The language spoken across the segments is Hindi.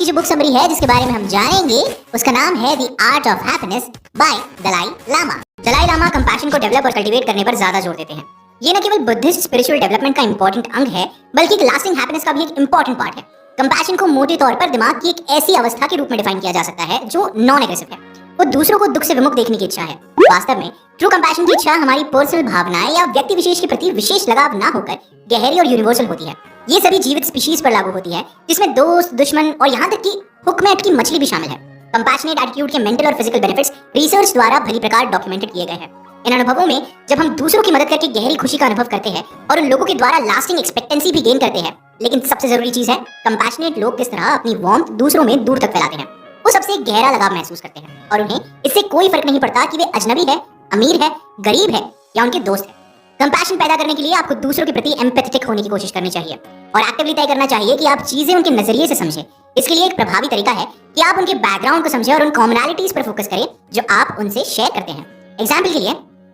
की जो बुक समरी है जिसके बारे में हम जानेंगे उसका नाम है the art of happiness by Dalai Lama. Dalai Lama compassion को डेवलप और कल्टीवेट करने पर ज्यादा जोर देते हैं। ये न केवल बुद्धिस्ट स्पिरिचुअल डेवलपमेंट का इंपॉर्टेंट अंग है बल्कि एक लास्टिंग हैप्पीनेस का भी एक इंपॉर्टेंट पार्ट है। कंपैशन को मोटे तौर पर दिमाग की एक ऐसी अवस्था के रूप में डिफाइन किया जा सकता है जो नॉन एग्रेसिव है। वो दूसरों को दुख से विमुक्त देखने की इच्छा है। वास्तव में ट्रू कंपैशन की इच्छा हमारी पर्सनल भावनाएं या व्यक्ति विशेष के प्रति विशेष लगाव ना होकर गहरी और यूनिवर्सल होती है। ये सभी जीवित स्पीशीज पर लागू होती है जिसमें दोस्त, दुश्मन और यहाँ तक कि हुक में अटकी मछली भी शामिल है। कंपैशनेट एटीट्यूड के मेंटल और फिजिकल बेनिफिट्स रिसर्च द्वारा भली प्रकार डॉक्यूमेंटेड किए गए हैं। इन अनुभवों में जब हम दूसरों की मदद करके गहरी खुशी का अनुभव करते हैं और उन लोगों के द्वारा लास्टिंग एक्सपेक्टेंसी भी गेन करते हैं, लेकिन सबसे जरूरी चीज है कंपैशनेट लोग किस तरह अपनी वार्मथ दूसरों में दूर तक फैलाते हैं। वो सबसे गहरा लगाव महसूस करते हैं और उन्हें इससे कोई फर्क नहीं पड़ता कि वे अजनबी है, अमीर है, गरीब है या उनके दोस्त है। कंपैशन पैदा करने के लिए आपको दूसरों के प्रति एम्पैथेटिक होने की कोशिश करनी चाहिए और एक्टिवली तय करना चाहिए कि आप चीजें उनके नजरिए से समझें। इसके लिए एक प्रभावी तरीका है कि आप उनके बैकग्राउंड को समझें और उन कॉमनैलिटीज पर फोकस करें जो आप उनसे शेयर करते हैं। एग्जाम्पल के लिए,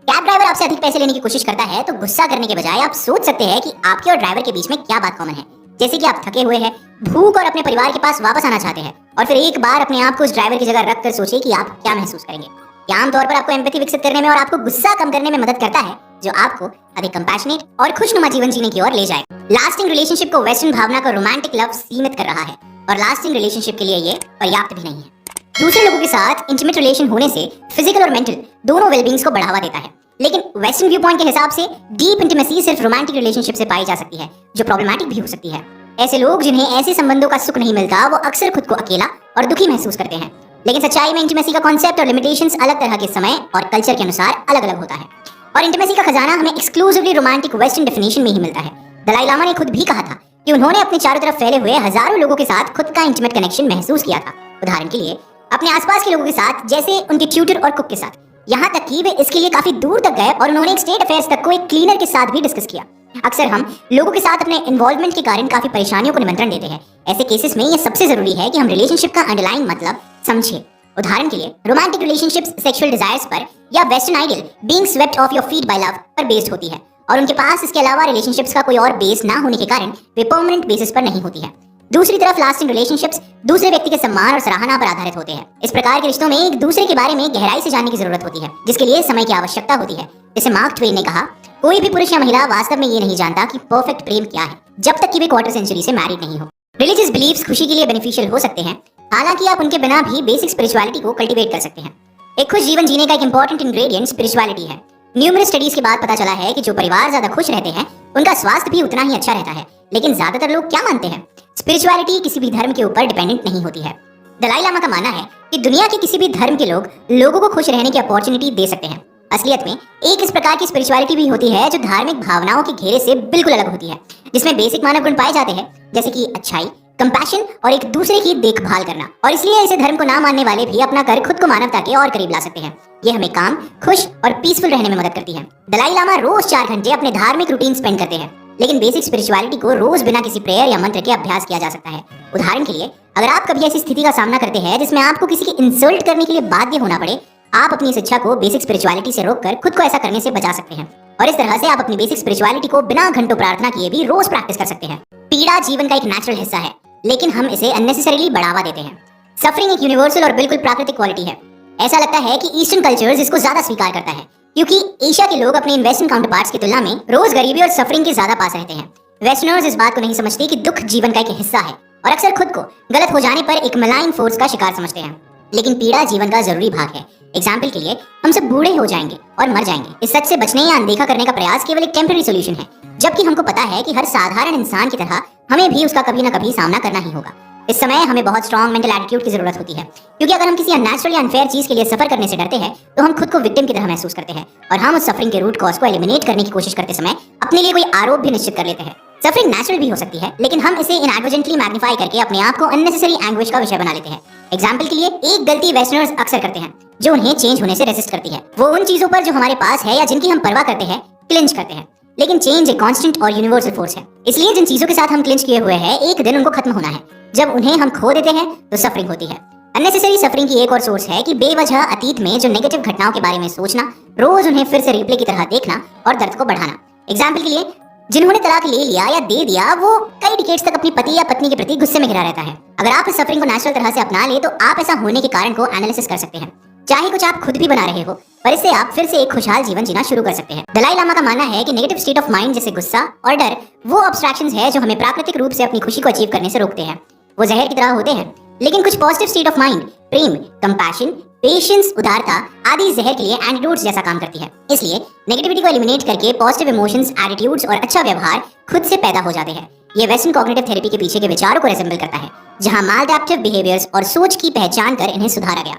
कैब ड्राइवर आपसे अधिक पैसे लेने की कोशिश करता है तो गुस्सा करने के बजाय आप सोच सकते हैं कि आपके और ड्राइवर के बीच में क्या बात कॉमन है। जैसे कि आप थके हुए हैं, भूख और अपने परिवार के पास वापस आना चाहते हैं और फिर एक बार अपने आप को उस ड्राइवर की जगह रख कर सोचिए कि आप क्या महसूस करेंगे। यह आमतौर पर आपको एम्पैथी विकसित करने में और आपको गुस्सा कम करने में मदद करता है जो आपको अधिक कंपैशनेट और खुशनुमा जीवन जीने की ओर ले जाए। लास्टिंग रिलेशनशिप को वेस्टर्न भावना का रोमांटिक लव सीमित कर रहा है और लास्टिंग रिलेशनशिप के लिए ये पर्याप्त भी नहीं है। दूसरे लोगों के साथ इंटीमेट रिलेशन होने से फिजिकल और मेंटल दोनों वेलबींग्स को बढ़ावा देता है, लेकिन वेस्टर्न व्यू पॉइंट के हिसाब से डीप इंटीमेसी सिर्फ रोमांटिक रिलेशनशिप से पाई जा सकती है जो प्रॉब्लमैटिक भी हो सकती है। ऐसे लोग जिन्हें ऐसे संबंधों का सुख नहीं मिलता वो अक्सर खुद को अकेला और दुखी महसूस करते हैं। लेकिन सच्चाई में इंटीमेसी का कॉन्सेप्ट और लिमिटेशंस अलग तरह के समय और कल्चर के अनुसार अलग अलग होता है और इंटीमेसी का खजाना हमें एक्सक्लूसिवली रोमांटिक वेस्टर्न डेफिनेशन में ही मिलता है। दलाई लामा ने खुद भी कहा था कि उन्होंने अपने चारों तरफ फैले हुए हजारों लोगों के साथ खुद का इंटीमेट कनेक्शन महसूस किया था। उदाहरण के लिए अपने आसपास के लोगों के साथ, जैसे उनके ट्यूटर और कुक के साथ, यहाँ तक कि वे इसके लिए काफी दूर तक गए और उन्होंने एक स्टेट अफेयर्स तक को एक क्लीनर के साथ भी डिस्कस किया। अक्सर हम लोगों के साथ अपने इन्वॉल्वमेंट के कारण काफी परेशानियों को निमंत्रण देते हैं। ऐसे केसेस में ये सबसे जरूरी है कि हम रिलेशनशिप का अंडरलाइन मतलब समझें। उदाहरण के लिए रोमांटिक रिलेशनशिप्स सेक्सुअल डिजायर्स पर या western ideal being swept of your feet by love पर बेस्ड होती है और उनके पास इसके अलावा रिलेशनशिप्स का कोई और बेस ना होने के कारण वे परमानेंट बेसिस पर नहीं होती है। दूसरी तरफ लास्टिंग रिलेशनशिप्स दूसरे व्यक्ति के सम्मान और सराहना पर आधारित होते हैं। इस प्रकार के रिश्तों में एक दूसरे के बारे में गहराई से जानने की जरूरत होती है जिसके लिए समय की आवश्यकता होती है। जैसे मार्क ट्वेन ने कहा, कोई भी पुरुष या महिला वास्तव में ये नहीं जानता कि परफेक्ट प्रेम क्या है जब तक कि वे क्वार्टर सेंचुरी से मैरिड नहीं हो। रिलीजियस बिलीफ्स खुशी के लिए बेनिफिशियल हो सकते हैं, हालांकि आप उनके बिना भी बेसिक स्पिरिचुअलिटी को कल्टीवेट कर सकते हैं। एक खुश जीवन जीने का एक इंपॉर्टेंट इंग्रेडिएंट स्पिरिचुअलिटी है। न्यूमरस स्टडीज के बाद पता चला है कि जो परिवार ज्यादा खुश रहते हैं उनका स्वास्थ्य भी उतना ही अच्छा रहता है। लेकिन ज्यादातर लोग क्या मानते हैं? स्पिरिचुअलिटी किसी भी धर्म के ऊपर डिपेंडेंट नहीं होती है। दलाई लामा का मानना है कि दुनिया के किसी भी धर्म के लोग लोगों को खुश रहने की अपॉर्चुनिटी दे सकते हैं। असलियत में एक इस प्रकार की स्पिरिचुअलिटी भी होती है जो धार्मिक भावनाओं के घेरे से बिल्कुल अलग होती है, जिसमें बेसिक मानव गुण पाए जाते हैं जैसे कि अच्छाई, कंपैशन और एक दूसरे की देखभाल करना। और इसलिए इसे धर्म को ना मानने वाले भी अपना कर खुद को मानवता के और करीब ला सकते हैं। ये हमें काम, खुश और पीसफुल रहने में मदद करती है। दलाई लामा रोज 4 घंटे अपने धार्मिक रूटीन स्पेंड करते हैं, लेकिन बेसिक स्पिरिचुअलिटी को रोज बिना किसी प्रेयर या मंत्र के अभ्यास किया जा सकता है। उदाहरण के लिए, अगर आप कभी ऐसी स्थिति का सामना करते हैं जिसमें आपको किसी की इंसल्ट करने के लिए बाध्य होना पड़े, आप अपनी इस इच्छा को बेसिक स्पिरिचुअलिटी से रोककर खुद को ऐसा करने से बचा सकते हैं और इस तरह से आप अपनी बेसिक स्पिरिचुअलिटी को बिना घंटों प्रार्थना किए भी रोज प्रैक्टिस कर सकते हैं। पीड़ा जीवन का एक नेचुरल हिस्सा है, लेकिन हम इसे अननेसेसरीली बढ़ावा देते हैं। सफरिंग एक यूनिवर्सल और बिल्कुल प्राकृतिक क्वालिटी है। ऐसा लगता है कि ईस्टर्न कल्चर्स इसको ज्यादा स्वीकार करता है क्योंकि एशिया के लोग अपने वेस्टर्न काउंटरपार्ट्स की तुलना में रोज गरीबी और सफरिंग के ज्यादा पास रहते हैं। वेस्टर्नर्स इस बात को नहीं समझते कि दुख जीवन का एक हिस्सा है और अक्सर खुद को गलत हो जाने पर एक मलाइन फोर्स का शिकार समझते हैं। लेकिन पीड़ा जीवन का जरूरी भाग है। एग्जाम्पल के लिए, हम सब बूढ़े हो जाएंगे और मर जाएंगे। इस सच से बचने या अनदेखा करने का प्रयास केवल एक टेम्पररी सोल्यूशन है, जबकि हमको पता है कि हर साधारण इंसान की तरह हमें भी उसका कभी न कभी सामना करना ही होगा। इस समय हमें बहुत स्ट्रॉन्ग मेंटल एटीट्यूड की जरूरत होती है, क्योंकि अगर हम किसी अननेचुरल या अनफेयर चीज के लिए सफर करने से डरते हैं तो हम खुद को विक्टिम की तरह महसूस करते हैं और हम उस सफरिंग के रूट कॉज को एलिमिनेट करने की कोशिश करते समय अपने लिए कोई आरोप भी निश्चित कर लेते हैं। सफरिंग नेचुरल भी हो सकती है, लेकिन हम इसे इनएडवर्जेंटली मैग्नीफाई करके अपने आप को अननेसेसरी एंग्विश का विषय बना लेते हैं। एग्जाम्पल के लिए, एक गलती वेस्टर्नर्स अक्सर करते हैं जो उन्हें चेंज होने से रेसिस्ट करती है। वो उन चीजों पर जो हमारे पास है या जिनकी हम परवाह करते हैं क्लिंच करते हैं। लेकिन चेंज एक कांस्टेंट और यूनिवर्सल फोर्स है, इसलिए जिन चीजों के साथ हम क्लिंच किए हुए हैं एक दिन उनको खत्म होना है। जब उन्हें हम खो देते हैं तो सफरिंग होती है। अननेसेसरी सफरिंग की एक और सोर्स है कि बेवजह अतीत में जो नेगेटिव घटनाओं के बारे में सोचना, रोज उन्हें फिर से रिप्ले की तरह देखना और दर्द को बढ़ाना। एग्जाम्पल के लिए, जिन्होंने तलाक ले लिया या दे दिया वो कई डिकेड्स तक अपनी पति या पत्नी के प्रति गुस्से में घिरा रहता है। अगर आप इस सफरिंग को नेचुरल तरह से अपना ले तो आप ऐसा होने के कारण को एनालिसिस कर सकते हैं। चाहे कुछ आप खुद भी बना रहे हो, पर इससे आप फिर से एक खुशहाल जीवन जीना शुरू कर सकते हैं। दलाई लामा का मानना है कि नेगेटिव स्टेट ऑफ माइंड जैसे गुस्सा और डर वो अब्स्ट्रैक्शंस है जो हमें प्राकृतिक रूप से अपनी खुशी को अचीव करने से रोकते हैं। वो जहर की तरह होते हैं, लेकिन कुछ positive state of mind, Prem, compassion, patience, उदारता आदि जहर के लिए एंटीडोट्स जैसा काम करती है। इसलिए नेगेटिविटी को एलिमिनेट करके पॉजिटिव इमोशंस, एटीट्यूड्स और अच्छा व्यवहार खुद से पैदा हो जाते हैं। ये वेस्टर्न कॉग्निटिव थेरेपी के पीछे के विचारों को रिजेंबल करता है, जहां मालडैप्टिव बिहेवियर्स और सोच की पहचान कर इन्हें सुधारा गया।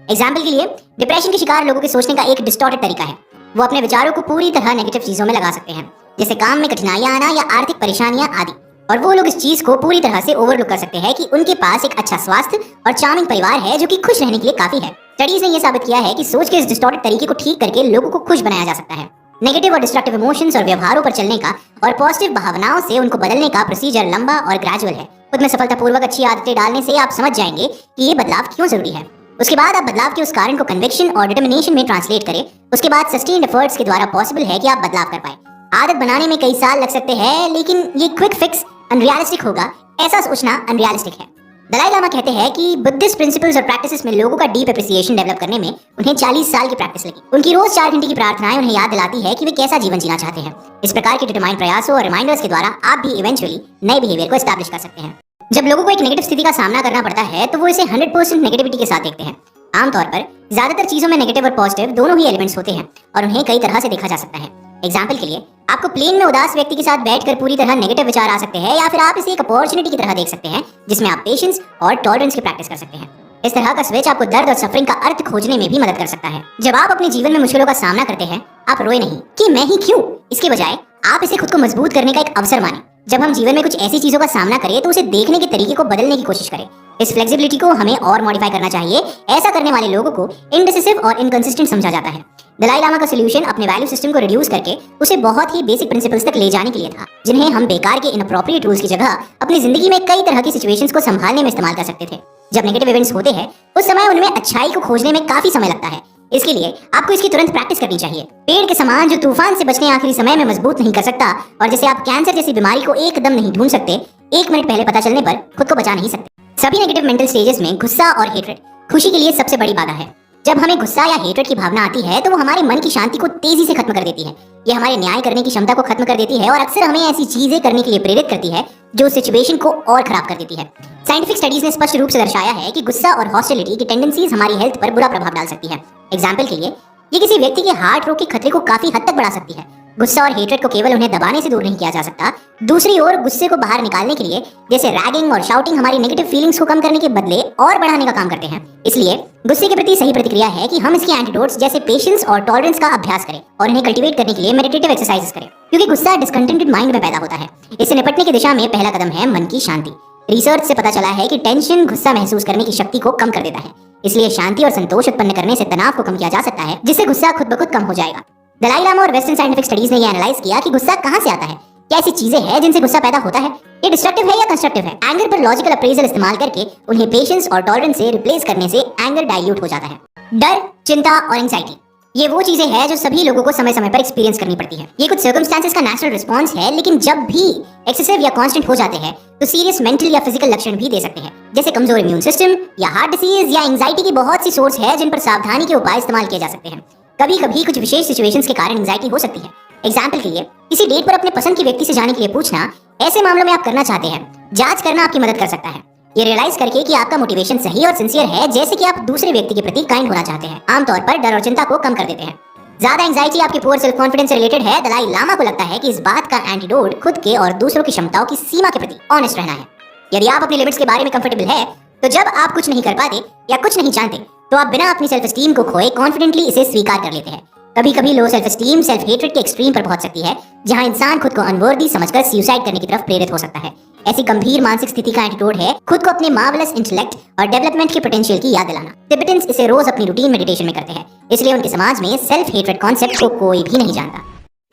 एग्जाम्पल के लिए डिप्रेशन के शिकार लोगों के सोचने का एक डिस्टॉर्टेड तरीका है। वो अपने विचारों को पूरी तरह नेगेटिव चीजों में लगा सकते हैं, जैसे काम में कठिनाइयां आना या आर्थिक परेशानियां आदि। और वो लोग इस चीज को पूरी तरह से ओवरलुक कर सकते हैं कि उनके पास एक अच्छा स्वास्थ्य और चार्मिंग परिवार है जो कि खुश रहने के लिए काफी है। स्टडीज ने यह साबित किया है कि सोच के इस डिस्टॉर्टेड तरीके को ठीक करके लोगों को खुश बनाया जा सकता है। नेगेटिव और डिस्ट्रक्टिव इमोशंस और व्यवहारों पर चलने का और पॉजिटिव भावनाओं से उनको बदलने का प्रोसीजर लंबा और ग्रेजुअल है। खुद में सफलतापूर्वक अच्छी आदतें डालने से आप समझ जाएंगे कि ये बदलाव क्यों जरूरी है। उसके बाद आप बदलाव के उस कारण को कन्विक्शन और डिटर्मिनेशन में ट्रांसलेट करें। उसके बाद सस्टेन्ड एफर्ट्स के द्वारा पॉसिबल है कि आप बदलाव कर पाए। आदत बनाने में कई साल लग सकते हैं, लेकिन ये क्विक फिक्स अनरियलिस्टिक होगा, ऐसा सोचना अनरियलिस्टिक है। दलाई लामा कहते हैं कि बुद्धिस्ट प्रिंसिपल्स और प्रैक्टिसेस में लोगों का डीप एप्रिसिएशन डेवलप करने में उन्हें 40 साल की प्रैक्टिस लगी। उनकी रोज 4 घंटे की प्रार्थनाएं उन्हें याद दिलाती है कि वे कैसा जीवन जीना चाहते हैं। इस प्रकार के डिटरमाइंड प्रयासों और रिमाइंडर्स के द्वारा आप भी इवेंचुअली नए बिहेवियर को एस्टैब्लिश कर सकते हैं। जब लोगों को एक नेगेटिव स्थिति का सामना करना पड़ता है तो वो इसे 100% नेगेटिविटी के साथ देखते हैं। आमतौर पर ज्यादातर चीजों में नेगेटिव और पॉजिटिव दोनों ही एलिमेंट्स होते हैं और उन्हें कई तरह से देखा जा सकता है। एग्जाम्पल के लिए आपको प्लेन में उदास व्यक्ति के साथ बैठकर पूरी तरह नेगेटिव विचार आ सकते हैं, या फिर आप इसे एक अपॉर्चुनिटी की तरह देख सकते हैं जिसमें आप पेशेंस और टॉलरेंस की प्रैक्टिस कर सकते हैं। इस तरह का स्विच आपको दर्द और सफरिंग का अर्थ खोजने में भी मदद कर सकता है। जब आप अपने जीवन में मुश्किलों का सामना करते हैं, आप रोए नहीं कि मैं ही क्यों, इसके बजाय आप इसे खुद को मजबूत करने का एक अवसर माने। जब हम जीवन में कुछ ऐसी चीजों का सामना करें तो उसे देखने के तरीके को बदलने की कोशिश करें। इस फ्लेक्सिबिलिटी को हमें और मॉडिफाई करना चाहिए। ऐसा करने वाले लोगों को इनडिसिसिव और इनकंसिस्टेंट समझा जाता है। दलाई लामा का सॉल्यूशन अपने वैल्यू सिस्टम को रिड्यूस करके उसे बहुत ही बेसिक प्रिंसिपल्स तक ले जाने के लिए था, जिन्हें हम बेकार के इनअप्रोप्रिएट रूल्स की जगह अपनी जिंदगी में कई तरह की सिचुएशंस को संभालने में इस्तेमाल कर सकते थे। जब नेगेटिव इवेंट्स होते हैं उस समय उनमें अच्छाई को खोजने में काफी समय लगता है। इसके लिए आपको इसकी तुरंत प्रैक्टिस करनी चाहिए। पेड़ के समान जो तूफान से बचने आखिरी समय में मजबूत नहीं कर सकता, और जैसे आप कैंसर जैसी बीमारी को एकदम नहीं ढूंढ सकते, 1 मिनट पहले पता चलने पर खुद को बचा नहीं सकते। सभी नेगेटिव मेंटल स्टेजेस में गुस्सा और हेट्रेड खुशी के लिए सबसे बड़ी बाधा है। जब हमें गुस्सा या हेट्रेड की भावना आती है तो वो हमारे मन की शांति को तेजी से खत्म कर देती है। ये हमारे न्याय करने की क्षमता को खत्म कर देती है और अक्सर हमें ऐसी चीजें करने के लिए प्रेरित करती है जो सिचुएशन को और खराब कर देती है। साइंटिफिक स्टडीज ने स्पष्ट रूप से दर्शाया है कि गुस्सा और हॉस्टिलिटी की टेंडेंसीज हमारी हेल्थ पर बुरा प्रभाव डाल सकती है। एग्जाम्पल के लिए ये किसी व्यक्ति के हार्ट रोग के खतरे को काफी हद तक बढ़ा सकती है। गुस्सा और हेट्रेड को केवल उन्हें दबाने से दूर नहीं किया जा सकता, दूसरी ओर गुस्से को बाहर निकालने के लिए जैसे रैगिंग और शाउटिंग हमारी नेगेटिव फीलिंग्स को कम करने के बदले और बढ़ाने का काम करते हैं। इसलिए गुस्से के प्रति सही प्रतिक्रिया है कि हम इसके एंटीडोट्स जैसे पेशेंस और टॉलरेंस का अभ्यास करें और इन्हें कल्टीवेट करने के लिए मेडिटेटिव एक्सरसाइजेस करें, क्योंकि गुस्सा डिस्कंटेंटेड माइंड में पैदा होता है। इससे निपटने की दिशा में पहला कदम है मन की शांति। रिसर्च से पता चला है कि टेंशन गुस्सा महसूस करने की शक्ति को कम कर देता है, इसलिए शांति और संतोष उत्पन्न करने से तनाव को कम किया जा सकता है, जिससे गुस्सा खुद ब खुद कम हो जाएगा। दलाई लामा और वेस्टर्न साइंटिफिक स्टडीज ने यह एनालाइज किया कि गुस्सा कहां से आता है, क्या ऐसी चीजें हैं जिनसे गुस्सा पैदा होता है, ये डिस्ट्रक्टिव है या कंस्ट्रक्टिव है। एंगर पर लॉजिकल अप्रेजल इस्तेमाल करके उन्हें पेशेंस और टॉलरेंस से रिप्लेस करने से एंगर डाइल्यूट हो जाता है। डर, चिंता और एंजाइटी ये वो चीजें हैं जो सभी लोगों को समय समय पर एक्सपीरियंस करनी पड़ती है। ये कुछ सर्कमस्टेंसेस का नेचुरल रिस्पांस है, लेकिन जब भी एक्सेसिव या कांस्टेंट हो जाते हैं तो सीरियस मेंटल या फिजिकल लक्षण भी दे सकते हैं, जैसे कमजोर इम्यून सिस्टम या हार्ट डिसीज या एंजाइटी की बहुत सी सोर्स है जिन पर सावधानी के उपाय इस्तेमाल किए जा सकते हैं। कभी कभी कुछ विशेष सिचुएशंस के कारण एंजाइटी हो सकती है। एग्जाम्पल के लिए किसी डेट पर अपने पसंद के व्यक्ति से जाने के लिए पूछना, ऐसे मामलों में आप करना चाहते हैं, जांच करना आपकी मदद कर सकता है। ये रियलाइज करके कि आपका मोटिवेशन सही और सिंसियर है, जैसे कि आप दूसरे व्यक्ति के प्रति काइंड होना चाहते हैं, आमतौर पर डर और चिंता को कम कर देते हैं। ज्यादा एंजाइटी आपके पुअर सेल्फ कॉन्फिडेंस से रिलेटेड है। दलाई लामा को लगता है कि इस बात का एंटीडोट खुद के और दूसरों की क्षमताओं की सीमा के प्रति ऑनेस्ट रहना है। यदि आप अपने लिमिट्स के बारे में कंफर्टेबल है तो जब आप कुछ नहीं कर पाते या कुछ नहीं जानते तो आप बिना अपनी सेल्फ एस्टीम को खोए कॉन्फिडेंटली इसे स्वीकार कर लेते हैं। कभी कभी low self esteem self hatred के एक्सट्रीम पर पहुंच सकती है, जहां इंसान खुद को अनवर्दी समझकर सुसाइड करने की तरफ प्रेरित हो सकता है। ऐसी गंभीर मानसिक स्थिति का एंटीडोट है खुद को अपने मार्वलस इंटेलेक्ट और डेवलपमेंट के पोटेंशियल की याद दिलाना। तिबेटन्स इसे रोज अपनी रूटीन मेडिटेशन में करते हैं, इसलिए उनके समाज में सेल्फ हेट्रेड कॉन्सेप्ट को कोई भी नहीं जानता।